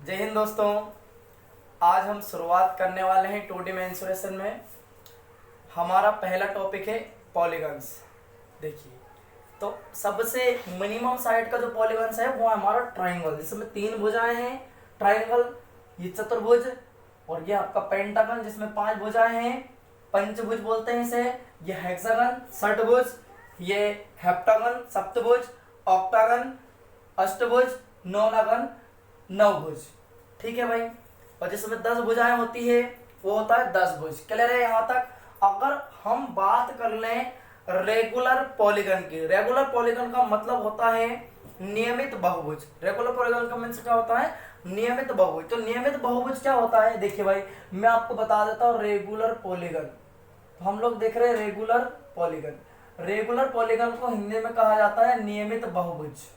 जय हिंद दोस्तों। आज हम शुरुआत करने वाले हैं 2D मेंसुरेशन में। हमारा पहला टॉपिक है पॉलीगन्स। देखिए, तो सबसे मिनिमम साइड का जो पॉलीगन्स है वो हमारा ट्राइंगल, जिसमें 3 भुजाएं हैं। ट्राइंगल, ये चतुर्भुज, और ये आपका पेंटागन जिसमें 5 भुजाएं हैं। पंचभुज बोलते हैं इसे। ये हेक्सागन षटभुज, ये हेप्टागन सप्तभुज, ऑक्टागन अष्टभुज, नौनागन नवभुज। ठीक है भाई। और जिसमें 10 भुजाएं होती है वो होता है 10 भुज। क्लियर है यहाँ तक? अगर हम बात कर लें रेगुलर पॉलीगन की, रेगुलर पॉलीगन का मतलब होता है नियमित बहुभुज। रेगुलर पॉलीगन का मीन्स क्या होता है? नियमित बहुभुज। तो नियमित बहुभुज क्या होता है? देखिए भाई, मैं आपको बता देता हूँ रेगुलर पॉलीगन। तो हम लोग देख रहे हैं रेगुलर पॉलीगन। रेगुलर पॉलीगन को हिंदी में कहा जाता है नियमित बहुभुज।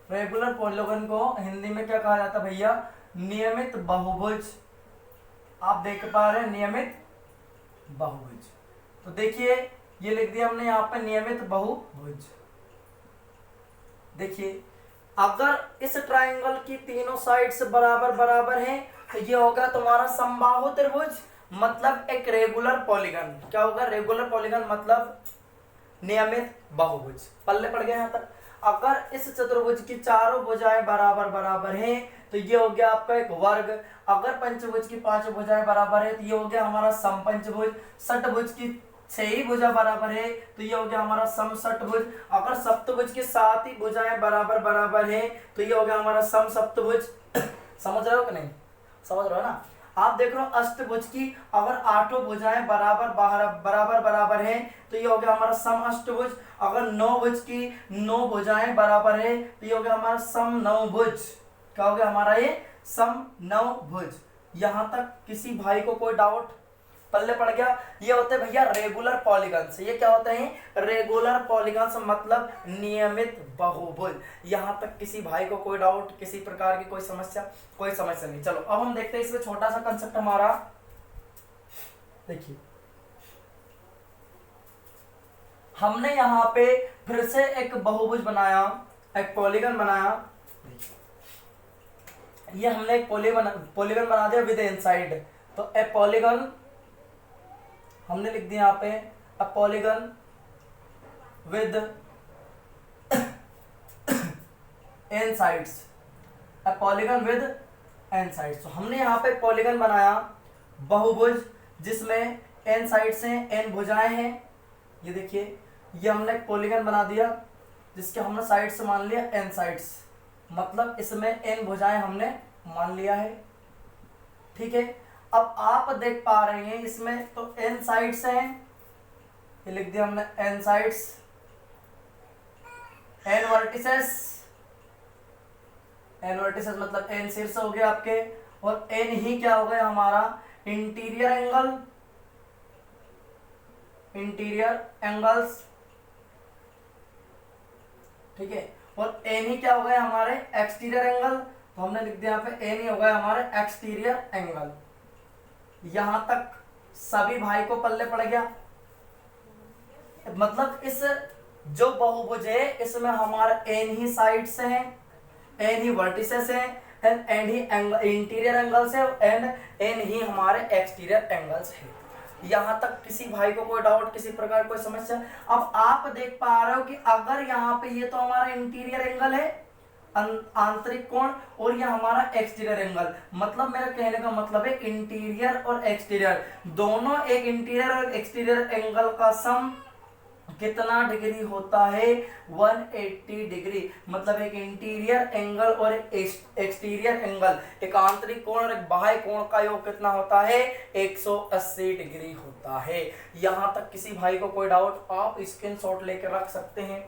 रेगुलर पॉलीगन को हिंदी में क्या कहा जाता है भैया? नियमित बहुभुज। आप देख पा रहे हैं नियमित बहुभुज। तो देखिए, ये लिख दिया हमने यहाँ पे नियमित बहुभुज। देखिए, अगर इस ट्राइंगल की तीनों साइड्स बराबर बराबर हैं तो ये होगा तुम्हारा समबाहु त्रिभुज, मतलब एक रेगुलर पॉलीगन। क्या होगा? रेगुलर पॉलीगन मतलब नियमित बहुभुज। पल्ले पड़ गए यहाँ तक। अगर इस चतुर्भुज की चारों भुजाएं बराबर बराबर हैं तो ये हो गया आपका एक वर्ग। अगर पंचभुज की 5 भुजाएं बराबर है तो ये हो गया हमारा समपंचभुज। षटभुज की 6 ही भुजा बराबर है तो ये हो गया हमारा समषटभुज। अगर सप्तभुज की 7 ही भुजाएं बराबर बराबर है तो ये हो गया हमारा समसप्तभुज। समझ रहे हो कि नहीं? समझ रहे हो ना? आप देख रहे हो अष्टभुज की अगर 8 भुजाएं बराबर बराबर है तो ये हो गया हमारा सम अष्टभुज। अगर 9 भुज की 9 भुजाएं बराबर है तो ये हो गया हमारा सम नवभुज। क्या हो गया हमारा? ये सम नवभुज। यहां तक किसी भाई को कोई डाउट? पल्ले पड़ गया। ये होते हैं भैया रेगुलर पॉलीगन्स। ये क्या होते हैं? रेगुलर पॉलीगन्स मतलब नियमित बहुभुज। यहां तक किसी भाई को कोई डाउट, किसी प्रकार की कोई समस्या? कोई समस्या नहीं। चलो अब हम देखते हैं इसमें छोटा सा कंसेप्ट हमारा। देखिए, हमने यहां पे फिर से एक बहुभुज बनाया, एक पॉलीगन बनाया। ये हमने एक पॉलीगन बना दिया विद इनसाइड। तो ए पॉलीगन हमने लिख दिया यहाँ पे a polygon with N sides. A polygon with N sides. तो हमने यहाँ पे पॉलीगन बनाया बहुभुज जिसमें एन साइड्स हैं, एन भुजाएं हैं। ये देखिए, ये हमने एक पॉलीगन बना दिया जिसके हमने साइड्स मान लिया एन साइड्स, मतलब इसमें एन भुजाएं हमने मान लिया है। ठीक है। अब आप देख पा रहे हैं इसमें तो एन साइड्स हैं, ये लिख दिया हमने N sides, N vertices. N vertices मतलब एन शीर्ष हो गया आपके, और एन ही क्या हो गया हमारा? Interior angle, interior angles. ठीक है। और एन ही क्या हो गया हमारे? Exterior angle. तो हमने लिख दिया यहाँ पे एन ही हो गया हमारे एक्सटीरियर एंगल। यहां तक सभी भाई को पल्ले पड़ गया। मतलब इस जो बहुभुज है इसमें हमारा एन ही साइड्स हैं, एन ही वर्टिसेस हैं, एंड एन ही इंटीरियर एंगल्स है, एंड एन ही हमारे एक्सटीरियर एंगल्स है। यहां तक किसी भाई को कोई डाउट, किसी प्रकार कोई समस्या? अब आप देख पा रहे हो कि अगर यहाँ पे ये तो हमारा इंटीरियर एंगल है, आंतरिक कोण, और ये हमारा एक्सटीरियर एंगल, मतलब मेरा कहने का मतलब है इंटीरियर और एक्सटीरियर दोनों, एक इंटीरियर और एक्सटीरियर एंगल का सम कितना डिग्री होता है? 180 डिग्री। मतलब एक इंटीरियर एंगल और एक एक्सटीरियर एंगल, एक आंतरिक कोण और एक बाह्य कोण का योग कितना होता है? 180 डिग्री होता है। यहां तक किसी भाई को कोई डाउट? आप स्क्रीनशॉट लेकर रख सकते हैं।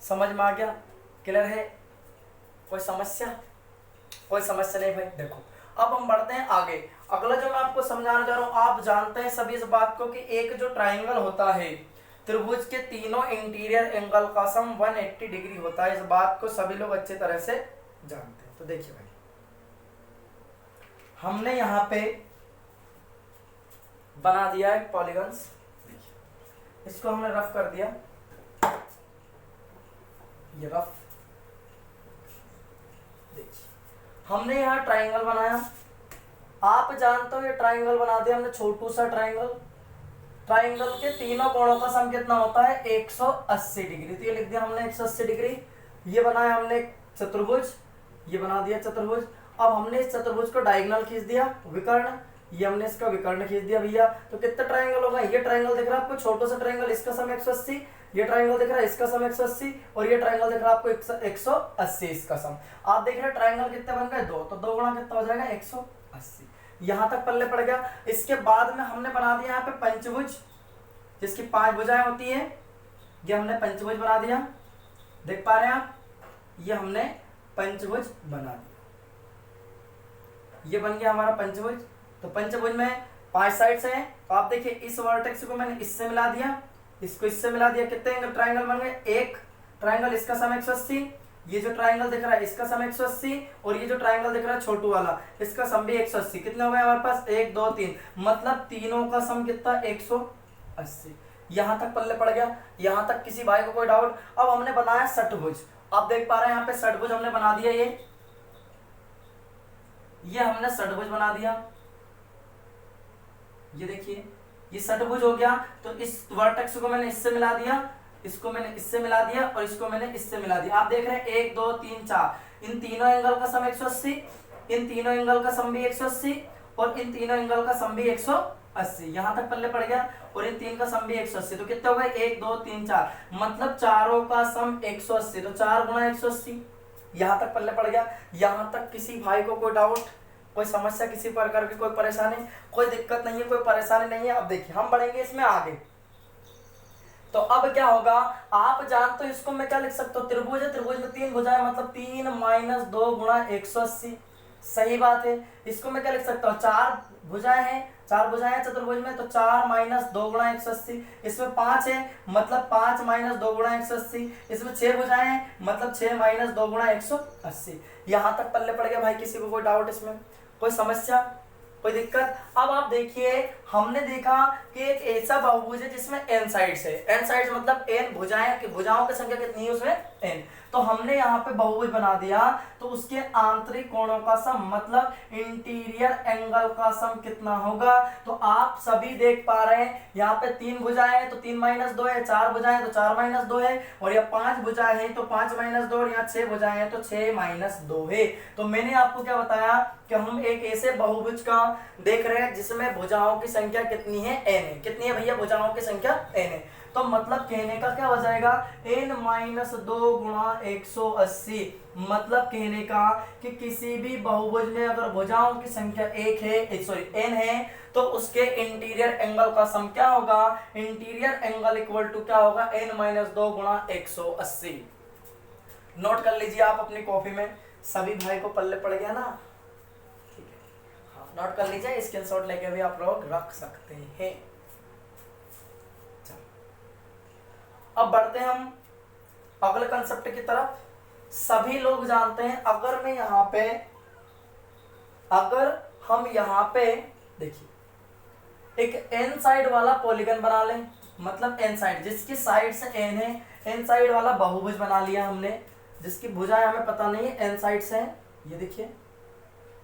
समझ में आ गया? क्लियर है? कोई समस्या? कोई समस्या नहीं भाई। देखो, अब हम बढ़ते हैं आगे। अगला जो मैं आपको समझाना चाह रहा हूं, आप जानते हैं सभी इस बात को कि एक जो ट्राइंगल होता है, त्रिभुज के तीनों इंटीरियर एंगल का सम 180 डिग्री होता है। इस बात को सभी लोग अच्छे तरह से जानते हैं। तो देखिए भाई, हमने यहां पे बना दिया है पॉलीगन्स। इसको हमने रफ कर दिया, ये रफ। देखिए, हमने यहाँ ट्राइंगल बनाया, आप जानते हो ये ट्राइंगल बना दिया हमने, छोटू सा ट्राइंगल। ट्राइंगल के तीनों कोणों का सम कितना होता है 180 डिग्री, तो ये लिख दिया हमने 180 डिग्री। ये बनाया हमने चतुर्भुज, ये बना दिया चतुर्भुज। अब हमने इस चतुर्भुज को डायगोनल खींच दिया विकर्ण, ये हमने इसका विकर्ण खींच दिया भैया। तो कितने ट्राइंगल होगा, ये ट्राइंगल दिख रहा है आपको छोटा सा ट्राइंगल, इसका सम 180, ये ट्राइंगल दिख रहा है इसका सम 180, और ये ट्राइंगल दिख रहा है आपको 180 इसका सम। आप देख रहे हैं ट्राइंगल कितने बन गए, 2, तो 2 गुणा कितना हो जाएगा 180। यहां तक पल्ले पड़ गया। इसके बाद में हमने बना दिया यहाँ पे पंचभुज, जिसकी 5 भुजाएं होती है, ये हमने पंचभुज बना दिया, देख पा रहे हैं आप, ये हमने पंचभुज बना दिया, ये बन गया हमारा पंचभुज। तो पंचभुज में 5 साइड्स हैं, तो आप देखिए इस वर्टेक्स को मैंने इससे मिला दिया, इसको इससे मिला दिया, कितने ट्राइंगल बन गए, एक ट्राइंगल इसका सम 180, ये जो ट्राइंगल दिख रहा है इसका सम 180, और ये जो ट्राइंगल दिख रहा है छोटू वाला इसका सम भी 180। कितने हो गए हमारे पास 1 2 3, मतलब तीनों का सम कितना 180। यहां तक पल्ले पड़ गया, यहां तक किसी भाई को कोई डाउट। अब हमने बनाया षटभुज, आप देख पा रहे हैं यहाँ पे षटभुज हमने बना दिया, ये हमने षटभुज बना दिया, ये देखिए ये षटभुज हो गया। तो इस वर्टेक्स को मैंने इससे मिला दिया, इसको मैंने इससे मिला दिया, और इसको मैंने इससे मिला दिया। आप देख रहे हैं 1 2 3 4, इन तीनों एंगल का सम 180, इन तीनों एंगल का सम भी 180, और इन तीनों एंगल का सम भी 180। यहां तक पल्ले पड़ गया, और इन तीन का सम भी 180। तो कितने हो गए 1 2 3 4, मतलब चारों का सम 180, तो 4 गुणा 180। यहां तक पल्ले पड़ गया। यहां तक किसी भाई को कोई डाउट, कोई समस्या, किसी प्रकार की कोई परेशानी, कोई दिक्कत नहीं है, कोई परेशानी नहीं है। अब देखिए हम बढ़ेंगे इसमें आगे। तो अब क्या होगा, आप जानते हो इसको मैं क्या लिख सकता हूँ, त्रिभुज है, त्रिभुज में 3 भुजाएं, मतलब 3 - 2 गुणा 180, सही बात है। इसको मैं क्या लिख सकता हूँ, 4 भुजाएं हैं, 4 भुजाएं हैं चतुर्भुज में, तो 4 - 2 गुणा 180। इसमें 5 है, मतलब 5 - 2 गुणा 180। इसमें 6 भुजाएं हैं, मतलब 6 - 2 गुणा 180। यहां तक पल्ले पड़ गया भाई, किसी को कोई डाउट इसमें, कोई समस्या, कोई दिक्कत। अब आप देखिए हमने देखा कि एक ऐसा बहुभुज है जिसमें n साइड्स है, n साइड्स मतलब n भुजाएं, की भुजाओं की संख्या कितनी है उसमें n। तो हमने यहाँ पे बहुभुज बना दिया, तो उसके आंतरिक कोणों का सम मतलब इंटीरियर एंगल का सम कितना होगा। तो आप सभी देख पा रहे हैं यहाँ पे 3 भुजाएं हैं तो 3 - 2 है, 4 भुजाएं हैं तो 4 - 2 है, और यहाँ 5 भुजाएं हैं तो 5 - 2, और यहाँ 6 भुजाएं हैं तो 6 - 2 है। तो मैंने आपको क्या बताया कि हम एक ऐसे बहुभुज का देख रहे हैं जिसमें भुजाओं की संख्या कितनी है n है। कितनी है भैया भुजाओं की संख्या n है। तो मतलब कहने का क्या हो जाएगा n - 2 गुणा 180, मतलब कहने का कि किसी भी बहुभुज में अगर भुजाओं की संख्या 1 है, सॉरी n है, तो उसके इंटीरियर एंगल का सम क्या होगा, इंटीरियर एंगल इक्वल टू क्या होगा n - 2 गुणा 180। नोट कर लीजिए आप अपनी कॉपी में, सभी भाई को पल्ले पड़ गया ना, ठीक है, हाँ नोट कर लीजिए, स्क्रीनशॉट लेके भी आप लोग रख सकते हैं। अब बढ़ते हैं हम अगले कंसेप्ट की तरफ। सभी लोग जानते हैं अगर मैं यहाँ पे, अगर हम यहाँ पे देखिए एक n साइड वाला पॉलीगन बना लें, मतलब n साइड जिसकी साइड से n है, n साइड वाला बहुभुज बना लिया हमने, जिसकी भुजाएं हमें पता नहीं है, n साइड से हैं, ये देखिए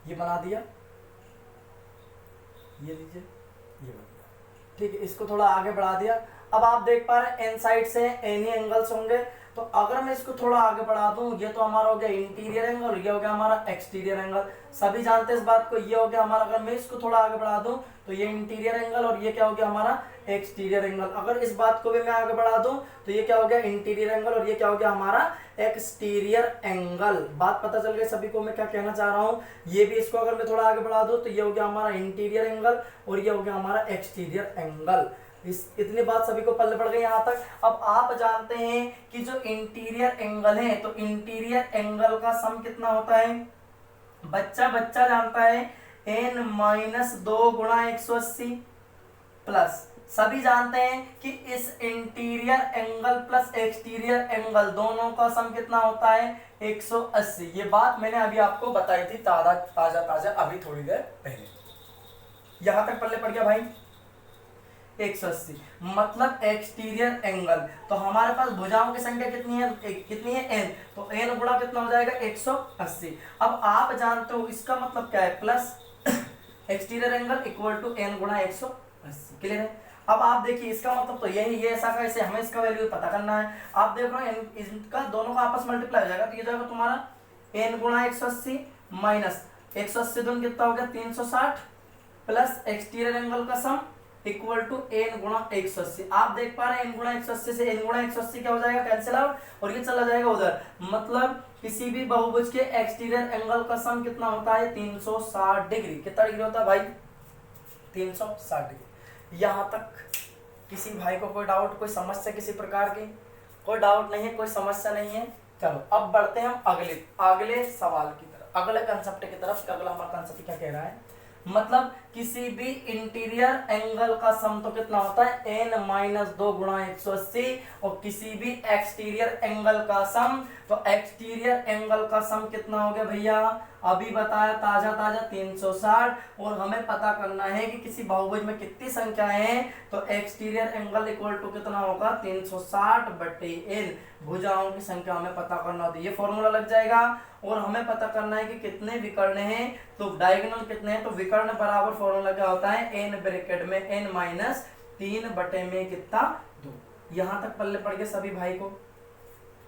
ये बना दिया, ये लीजिए ये बन गया, ठीक है। इसको थोड़ा आगे बढ़ा दिया। अब आप देख पा रहे हैं n साइड से n ही एंगल्स होंगे, तो अगर मैं इसको थोड़ा आगे बढ़ा दूं, ये तो हमारा हो गया इंटीरियर एंगल, ये हो गया हमारा एक्सटीरियर एंगल, सभी जानते हैं इस बात को। ये हो गया हमारा, अगर मैं इसको थोड़ा आगे बढ़ा दूं तो ये इंटीरियर एंगल, और ये क्या हो गया हमारा एक्सटीरियर एंगल। अगर इस बात को भी मैं आगे बढ़ा दूं तो ये क्या हो गया इंटीरियर एंगल, और ये क्या हो गया हमारा एक्सटीरियर एंगल। बात पता चल गई सभी को मैं क्या कहना चाह रहा हूँ। ये भी इसको अगर मैं थोड़ा आगे बढ़ा दूं तो ये हो गया हमारा इंटीरियर एंगल, और ये हो गया हमारा एक्सटीरियर एंगल। इतनी बात सभी को पल्ले पड़ गई यहाँ तक। अब आप जानते हैं कि जो इंटीरियर एंगल है, तो इंटीरियर एंगल का सम कितना होता है, बच्चा जानता है n - 2 गुणा 180, प्लस सभी जानते हैं कि इस interior angle plus exterior angle दोनों का सम कितना होता है 180। ये बात मैंने अभी आपको बताई थी ताजा अभी थोड़ी देर पहले। यहां तक पल्ले पड़ गया भाई। 180, मतलब एक्सटीरियर एंगल। तो हमारे पास भुजाओं की संख्या कितनी है, n, तो n गुणा कितना हो जाएगा 180। अब आप जानते हो इसका मतलब क्या है, plus exterior angle equal to n गुणा 180। क्लियर है। अब आप देखिए इसका मतलब तो यही, ये ऐसा कैसे, हमें इसका वैल्यू पता करना है। आप देख रहे हो इनका दोनों का आपस मल्टीप्लाई हो जाएगा, तो ये जाएगा तुम्हारा n गुणा 180 माइनस 180 दूनी कितना हो गया 360, प्लस एक्सटीरियर एंगल का सम इक्वल टू n गुणा 180। आप देख पा रहे हैं n गुणा 180 से n गुणा 180 क्या हो जाएगा, कैंसिल आउट, और ये चला जाएगा उधर। मतलब किसी भी बहुभुज के एक्सटीरियर एंगल का सम कितना होता है 360 डिग्री। कितना डिग्री होता है भाई, 360 डिग्री। यहाँ तक किसी भाई को कोई डाउट, कोई समस्या किसी प्रकार की, कोई डाउट नहीं है, कोई समस्या नहीं है। चलो अब बढ़ते हैं हम अगले सवाल की तरफ, अगले कंसेप्ट की तरफ। अगला हमारा कंसेप्ट क्या कह रहा है, मतलब किसी भी इंटीरियर एंगल का सम तो कितना होता है n माइनस 2 गुणा 180, और किसी भी एक्सटीरियर एंगल का सम, तो एक्सटीरियर एंगल का सम कितना हो गया भैया, अभी बताया ताजा 360, और हमें पता करना है कि किसी बहुभुज में कितनी संख्याएं हैं, तो एक्सटीरियर एंगल इक्वल टू कितना होगा 360 बटे n, भुजाओं की संख्या हमें पता करना होती है। ये फॉर्मूला लग जाएगा। और हमें पता करना है कि कितने विकर्ण हैं, तो डायगोनल कितने हैं, तो विकर्ण बराबर फॉर्मूला क्या होता है n ब्रैकेट में n माइनस 3 बटे में कितना 2। यहां तक पल्ले पड़ गए सभी भाई को,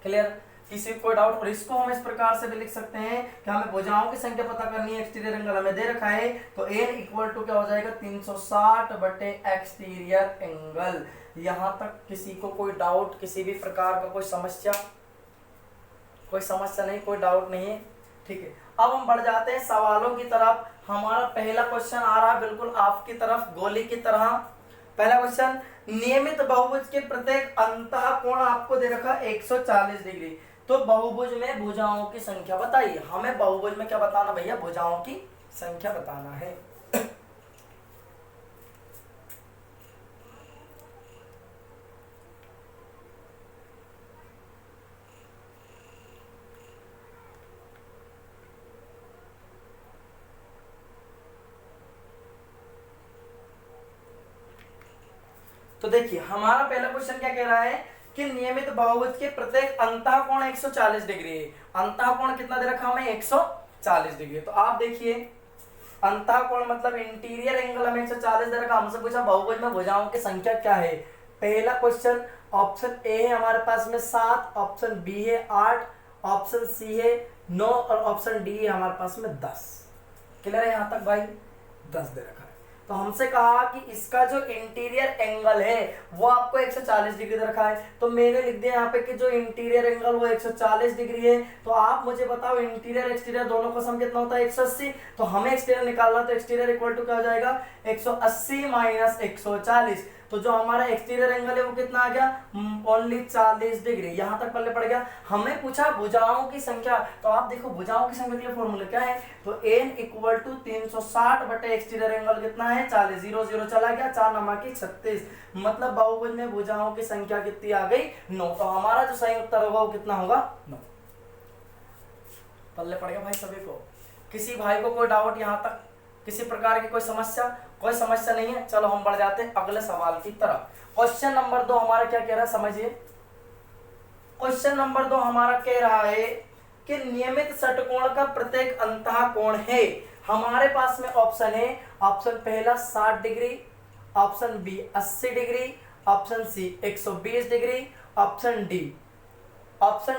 क्लियर। किसी को डाउट, और इसको हम इस प्रकार से भी लिख सकते हैं कि हमें भुजाओं की संख्या पता करनी है, एक्सटीरियर एंगल हमें दे रखा है, तो n इक्वल टू क्या हो जाएगा 360 बटे एक्सटीरियर एंगल। यहां तक किसी को कोई डाउट, किसी भी प्रकार का कोई समस्या, कोई समस्या नहीं, कोई डाउट नहीं है, ठीक है। अब हम बढ़ जाते हैं सवालों की तरफ। हमारा पहला क्वेश्चन आ रहा है बिल्कुल आपकी तरफ गोली की तरह। पहला क्वेश्चन, नियमित बहुभुज के प्रत्येक अंतः कोण आपको दे रखा 140 डिग्री, तो बहुभुज में भुजाओं की संख्या बताइए। हमें बहुभुज में क्या बताना भैया, भुजाओं की संख्या बताना है। तो देखिए हमारा पहला क्वेश्चन क्या कह रहा है कि नियमित बहुभुज के प्रत्येक अंतः कोण 140 डिग्री है। अंतः कोण कितना दे रखा हमें 140 डिग्री। तो आप देखिए अंतः कोण मतलब इंटीरियर एंगल हमें 140 दे रखा, हमसे पूछा बहुभुज में भुजाओं की संख्या क्या है। पहला क्वेश्चन ऑप्शन ए है हमारे पास में 7, ऑप्शन बी है 8, ऑप्शन सी है 9, और ऑप्शन डी है हमारे पास में 10। क्लियर है यहाँ तक भाई, 10 दे रखा है। तो हमसे कहा कि इसका जो इंटीरियर एंगल है वो आपको 140 डिग्री दे रखा है, तो मैंने लिख दिया यहाँ पे कि जो इंटीरियर एंगल वो 140 डिग्री है। तो आप मुझे बताओ इंटीरियर एक्सटीरियर दोनों का सम कितना होता है 180, तो हमें एक्सटीरियर निकालना, तो एक्सटीरियर इक्वल टू क्या हो जाएगा 180 माइनस 140, तो जो हमारा एक्सटीरियर एंगल है वो कितना आ गया ओनली 40 डिग्री। यहां तक पल्ले पड़ गया। हमें पूछा भुजाओं की संख्या, तो आप देखो भुजाओं की संख्या के लिए फॉर्मूला क्या है, तो n इक्वल टू 360 बटे एक्सटीरियर एंगल कितना है 40, 0 0 चला गया, 4 नमा की 36, मतलब बहुभुज में भुजाओं की संख्या कितनी आ गई 9। तो हमारा जो सही उत्तर होगा वो कितना होगा 9। पल्ले पड़ गया भाई सभी को। किसी भाई को कोई डाउट यहाँ तक, किसी प्रकार की कोई समस्या, कोई समस्या नहीं है। चलो हम बढ़ जाते हैं अगले सवाल की तरफ। क्वेश्चन नंबर 2 हमारा क्या कह रहा है समझिए। क्वेश्चन नंबर 2 हमारा कह रहा है कि नियमित षटकोण का प्रत्येक अंतः कोण है। हमारे पास में ऑप्शन है, ऑप्शन पहला 60 degree, option B 80 degree, option C 120 degree, option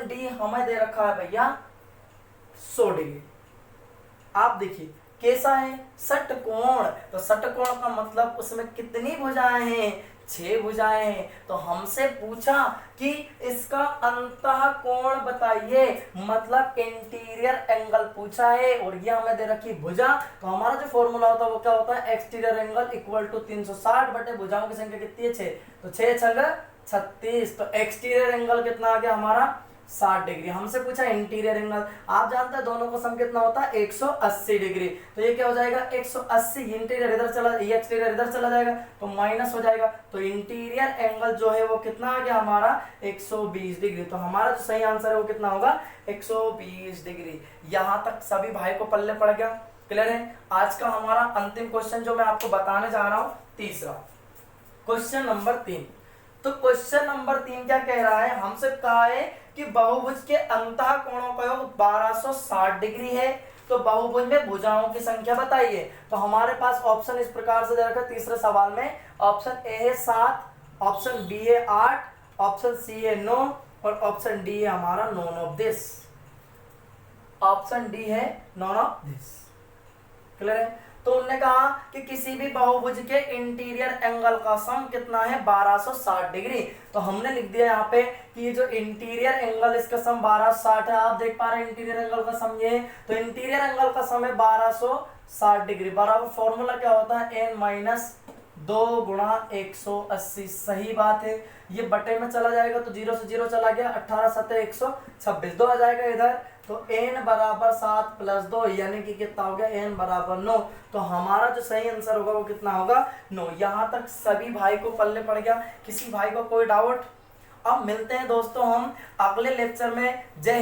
D हमें दे रखा है भैया 100 डिग्री। आप देखिए कैसा है षटकोण, तो षटकोण का मतलब उसमें कितनी भुजाएं हैं 6 भुजाएं हैं। तो हमसे पूछा कि इसका अंतः कोण बताइए, मतलब इंटीरियर एंगल पूछा है, और ये हमें दे रखी भुजा। तो हमारा जो फॉर्मूला होता है वो क्या होता है एक्सटीरियर एंगल इक्वल टू 360 बटे भुजाओं की संख्या कितनी है 6, तो 6 6 36, तो एक्सटीरियर एंगल कितना आ गया हमारा 60 डिग्री। हमसे पूछा इंटीरियर एंगल, आप जानते हैं दोनों का सम कितना होता है 180 डिग्री। तो ये क्या हो जाएगा 180, इंटीरियर इधर चला, ये एक्सटीरियर इधर चला जाएगा तो माइनस हो जाएगा, तो इंटीरियर एंगल जो है वो कितना आ गया हमारा 120 डिग्री। तो हमारा जो सही आंसर है वो कितना होगा 120 डिग्री। यहां तक सभी भाई को पल्ले पड़ गया, क्लियर है। आज का हमारा अंतिम क्वेश्चन जो मैं आपको बताने जा रहा हूं तीसरा, क्वेश्चन नंबर 3। तो क्वेश्चन नंबर 3 क्या कह रहा है, हमसे कहा है कि बहुभुज के अंतः कोणों का योग 1260 डिग्री है, तो बहुभुज में भुजाओं की संख्या बताइए। तो हमारे पास ऑप्शन इस प्रकार से दे रखा है तीसरे सवाल में, ऑप्शन ए है 7, ऑप्शन बी है 8, ऑप्शन सी है 9 और ऑप्शन डी है हमारा none of this. Option D है नॉन ऑफ दिस। क्लियर है। तो उन्होंने कहा कि किसी भी बहुभुज के इंटीरियर एंगल का सम कितना है, 1260 डिग्री। तो हमने लिख दिया यहाँ पे कि ये जो इंटीरियर एंगल इसका सम 1260 है, आप देख पा रहे हैं इंटीरियर एंगल का सम ये, तो इंटीरियर एंगल का सम है 1260 डिग्री। बराबर फॉर्मूला क्या होता है, n माइनस 2 गुणा 180। सही बात है, ये बटे में चला जाएगा तो 0 से 0 चला गया, 18 7 126, 2 आ जाएगा इधर, तो n बराबर 7 प्लस 2 यानी कि कितना हो गया, n बराबर 9। तो हमारा जो सही आंसर होगा वो कितना होगा, 9। यहाँ तक सभी भाई को पल्ले पड़ गया, किसी भाई को कोई डाउट? अब मिलते हैं दोस्तों हम अगले लेक्चर में। जय